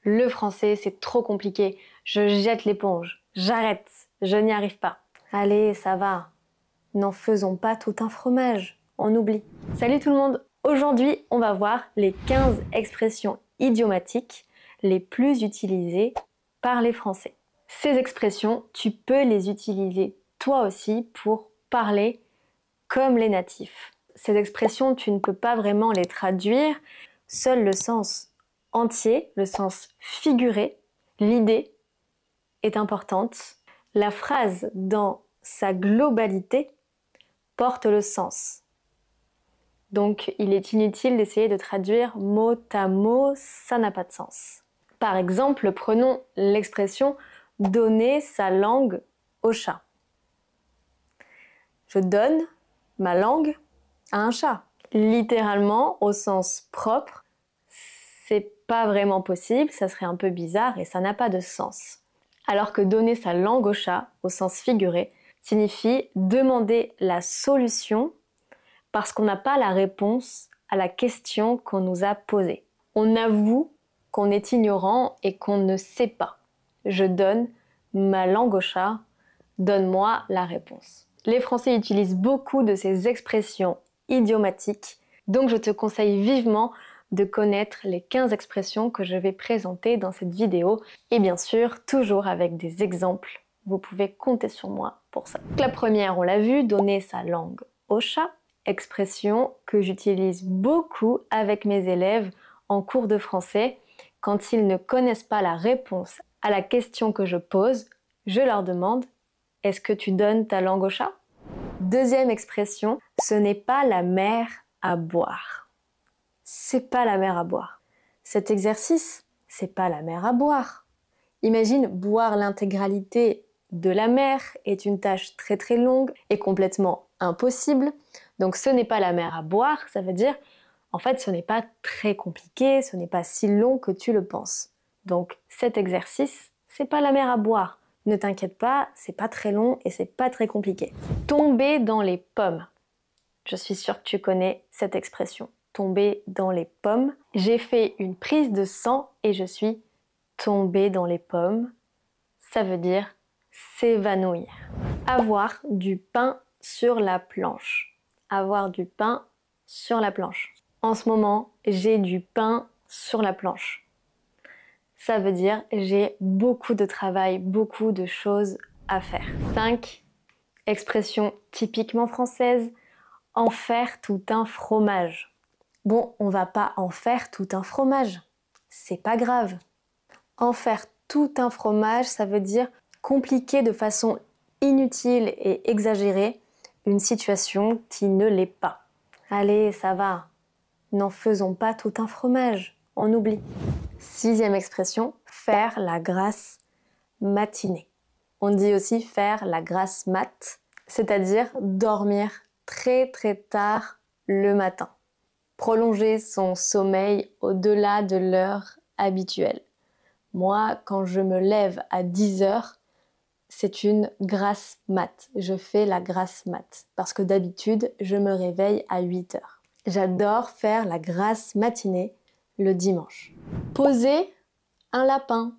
Le français, c'est trop compliqué. Je jette l'éponge. J'arrête. Je n'y arrive pas. Allez, ça va. N'en faisons pas tout un fromage. On oublie. Salut tout le monde. Aujourd'hui, on va voir les 15 expressions idiomatiques les plus utilisées par les Français. Ces expressions, tu peux les utiliser toi aussi pour parler comme les natifs. Ces expressions, tu ne peux pas vraiment les traduire. Seul le sens entier, le sens figuré, l'idée est importante. La phrase dans sa globalité porte le sens. Donc il est inutile d'essayer de traduire mot à mot, ça n'a pas de sens. Par exemple, prenons l'expression « donner sa langue au chat ». Je donne ma langue à un chat. Littéralement, au sens propre, c'est pas vraiment possible, ça serait un peu bizarre et ça n'a pas de sens. Alors que donner sa langue au chat, au sens figuré, signifie demander la solution parce qu'on n'a pas la réponse à la question qu'on nous a posée. On avoue qu'on est ignorant et qu'on ne sait pas. Je donne ma langue au chat, donne-moi la réponse. Les Français utilisent beaucoup de ces expressions idiomatiques, donc je te conseille vivement de connaître les 15 expressions que je vais présenter dans cette vidéo et bien sûr, toujours avec des exemples. Vous pouvez compter sur moi pour ça. La première, on l'a vu, donner sa langue au chat, expression que j'utilise beaucoup avec mes élèves en cours de français. Quand ils ne connaissent pas la réponse à la question que je pose, je leur demande « Est-ce que tu donnes ta langue au chat ?» Deuxième expression, ce n'est pas la mer à boire. C'est pas la mer à boire. Cet exercice, c'est pas la mer à boire. Imagine boire l'intégralité de la mer est une tâche très très longue et complètement impossible. Donc ce n'est pas la mer à boire, ça veut dire en fait ce n'est pas très compliqué, ce n'est pas si long que tu le penses. Donc cet exercice, c'est pas la mer à boire. Ne t'inquiète pas, c'est pas très long et c'est pas très compliqué. Tomber dans les pommes. Je suis sûre que tu connais cette expression. Tomber dans les pommes. J'ai fait une prise de sang et je suis tombée dans les pommes. Ça veut dire s'évanouir. Avoir du pain sur la planche. Avoir du pain sur la planche. En ce moment, j'ai du pain sur la planche. Ça veut dire j'ai beaucoup de travail, beaucoup de choses à faire. 5. Expression typiquement française, en faire tout un fromage. Bon, on va pas en faire tout un fromage. C'est pas grave. En faire tout un fromage, ça veut dire compliquer de façon inutile et exagérée une situation qui ne l'est pas. Allez, ça va. N'en faisons pas tout un fromage. On oublie. 6e expression, faire la grasse matinée. On dit aussi faire la grasse mat, c'est-à-dire dormir très très tard le matin. Prolonger son sommeil au-delà de l'heure habituelle. Moi, quand je me lève à 10 heures, c'est une grasse mat. Je fais la grasse mat parce que d'habitude, je me réveille à 8 heures. J'adore faire la grasse matinée le dimanche. Poser un lapin.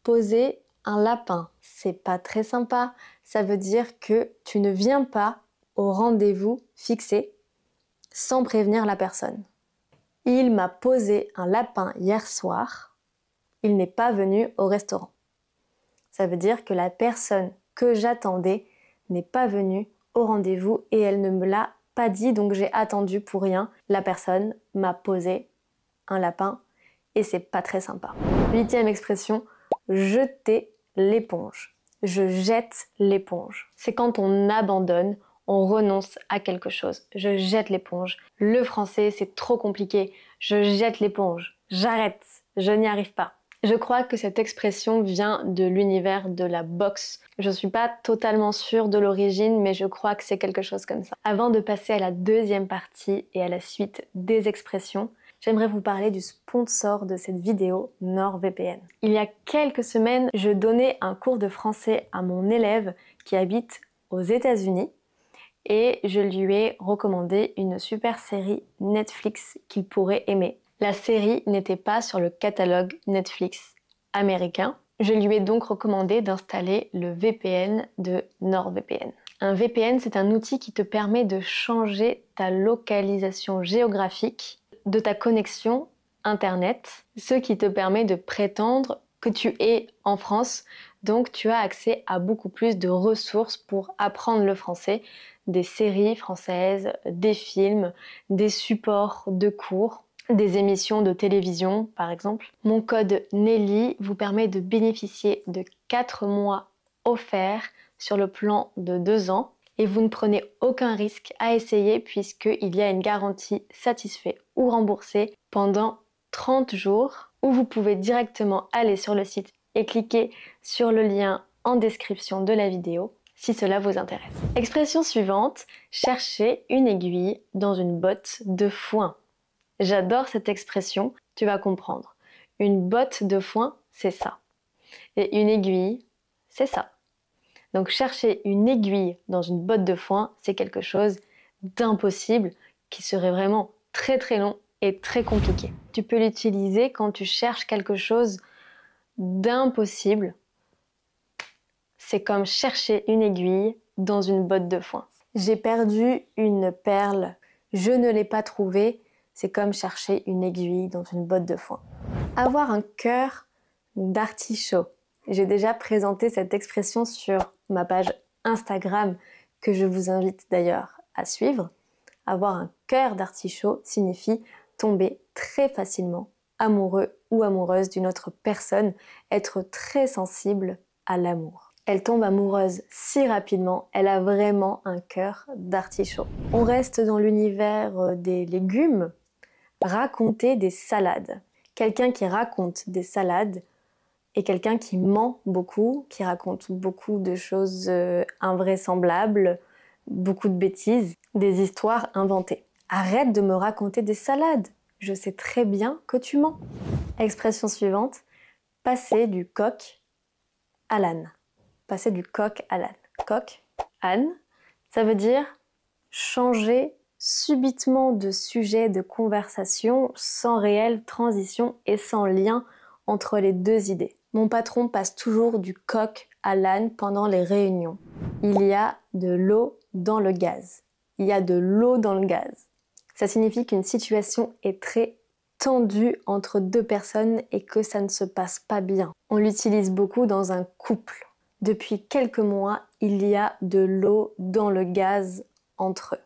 Poser un lapin. C'est pas très sympa. Ça veut dire que tu ne viens pas au rendez-vous fixé sans prévenir la personne. Il m'a posé un lapin hier soir. Il n'est pas venu au restaurant. Ça veut dire que la personne que j'attendais n'est pas venue au rendez-vous et elle ne me l'a pas dit, donc j'ai attendu pour rien. La personne m'a posé un lapin et c'est pas très sympa. 8e expression, jeter l'éponge. Je jette l'éponge. C'est quand on abandonne, on renonce à quelque chose. Je jette l'éponge. Le français, c'est trop compliqué. Je jette l'éponge. J'arrête. Je n'y arrive pas. Je crois que cette expression vient de l'univers de la boxe. Je suis pas totalement sûre de l'origine, mais je crois que c'est quelque chose comme ça. Avant de passer à la deuxième partie et à la suite des expressions, j'aimerais vous parler du sponsor de cette vidéo, NordVPN. Il y a quelques semaines, je donnais un cours de français à mon élève qui habite aux États-Unis et je lui ai recommandé une super série Netflix qu'il pourrait aimer. La série n'était pas sur le catalogue Netflix américain. Je lui ai donc recommandé d'installer le VPN de NordVPN. Un VPN, c'est un outil qui te permet de changer ta localisation géographique de ta connexion Internet, ce qui te permet de prétendre que tu es en France, donc tu as accès à beaucoup plus de ressources pour apprendre le français, des séries françaises, des films, des supports de cours, des émissions de télévision par exemple. Mon code Nelly vous permet de bénéficier de 4 mois offerts sur le plan de 2 ans et vous ne prenez aucun risque à essayer puisqu'il y a une garantie satisfait ou remboursée pendant 30 jours où vous pouvez directement aller sur le site et cliquer sur le lien en description de la vidéo si cela vous intéresse. Expression suivante, chercher une aiguille dans une botte de foin. J'adore cette expression, tu vas comprendre. Une botte de foin, c'est ça. Et une aiguille, c'est ça. Donc chercher une aiguille dans une botte de foin, c'est quelque chose d'impossible qui serait vraiment très très long et très compliqué. Tu peux l'utiliser quand tu cherches quelque chose d'impossible. C'est comme chercher une aiguille dans une botte de foin. J'ai perdu une perle, je ne l'ai pas trouvée. C'est comme chercher une aiguille dans une botte de foin. Avoir un cœur d'artichaut. J'ai déjà présenté cette expression sur ma page Instagram que je vous invite d'ailleurs à suivre. Avoir un cœur d'artichaut signifie tomber très facilement amoureux ou amoureuse d'une autre personne, être très sensible à l'amour. Elle tombe amoureuse si rapidement, elle a vraiment un cœur d'artichaut. On reste dans l'univers des légumes. Raconter des salades. Quelqu'un qui raconte des salades est quelqu'un qui ment beaucoup, qui raconte beaucoup de choses invraisemblables, beaucoup de bêtises, des histoires inventées. Arrête de me raconter des salades, je sais très bien que tu mens. Expression suivante, passer du coq à l'âne. Passer du coq à l'âne. Coq, âne, ça veut dire changer subitement de sujet de conversation sans réelle transition et sans lien entre les deux idées. Mon patron passe toujours du coq à l'âne pendant les réunions. Il y a de l'eau dans le gaz. Il y a de l'eau dans le gaz. Ça signifie qu'une situation est très tendue entre deux personnes et que ça ne se passe pas bien. On l'utilise beaucoup dans un couple. Depuis quelques mois, il y a de l'eau dans le gaz entre eux.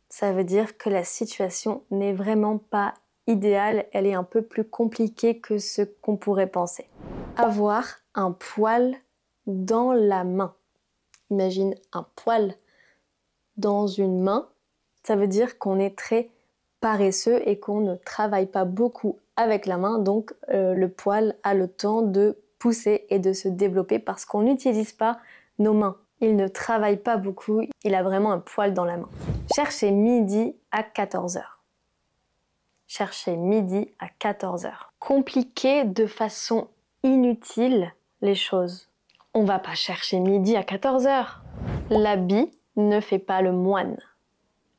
Ça veut dire que la situation n'est vraiment pas idéale, elle est un peu plus compliquée que ce qu'on pourrait penser. Avoir un poil dans la main. Imagine un poil dans une main, ça veut dire qu'on est très paresseux et qu'on ne travaille pas beaucoup avec la main, donc le poil a le temps de pousser et de se développer parce qu'on n'utilise pas nos mains. Il ne travaille pas beaucoup, il a vraiment un poil dans la main. Chercher midi à 14h. Chercher midi à 14h. Compliquer de façon inutile les choses. On va pas chercher midi à 14h. L'habit ne fait pas le moine.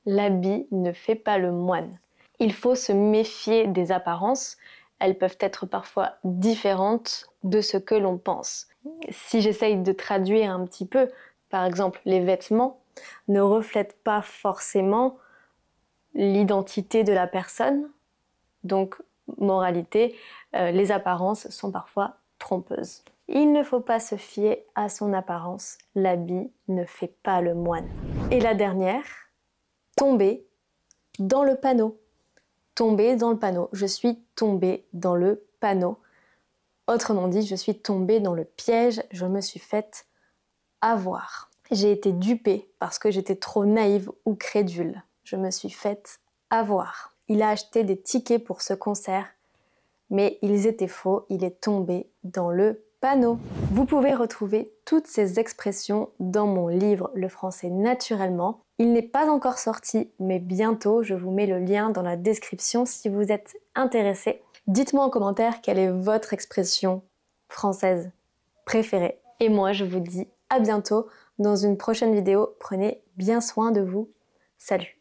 L'habit ne fait pas le moine. Il faut se méfier des apparences. Elles peuvent être parfois différentes de ce que l'on pense. Si j'essaye de traduire un petit peu, par exemple, les vêtements ne reflètent pas forcément l'identité de la personne. Donc, moralité, les apparences sont parfois trompeuses. Il ne faut pas se fier à son apparence. L'habit ne fait pas le moine. Et la dernière, tomber dans le panneau. Tomber dans le panneau. Je suis tombée dans le panneau. Autrement dit, je suis tombée dans le piège. Je me suis faite avoir. J'ai été dupée parce que j'étais trop naïve ou crédule. Je me suis faite avoir. Il a acheté des tickets pour ce concert, mais ils étaient faux. Il est tombé dans le panneau. Vous pouvez retrouver toutes ces expressions dans mon livre Le français naturellement. Il n'est pas encore sorti, mais bientôt, je vous mets le lien dans la description si vous êtes intéressé. Dites-moi en commentaire quelle est votre expression française préférée. Et moi, je vous dis à bientôt dans une prochaine vidéo. Prenez bien soin de vous. Salut!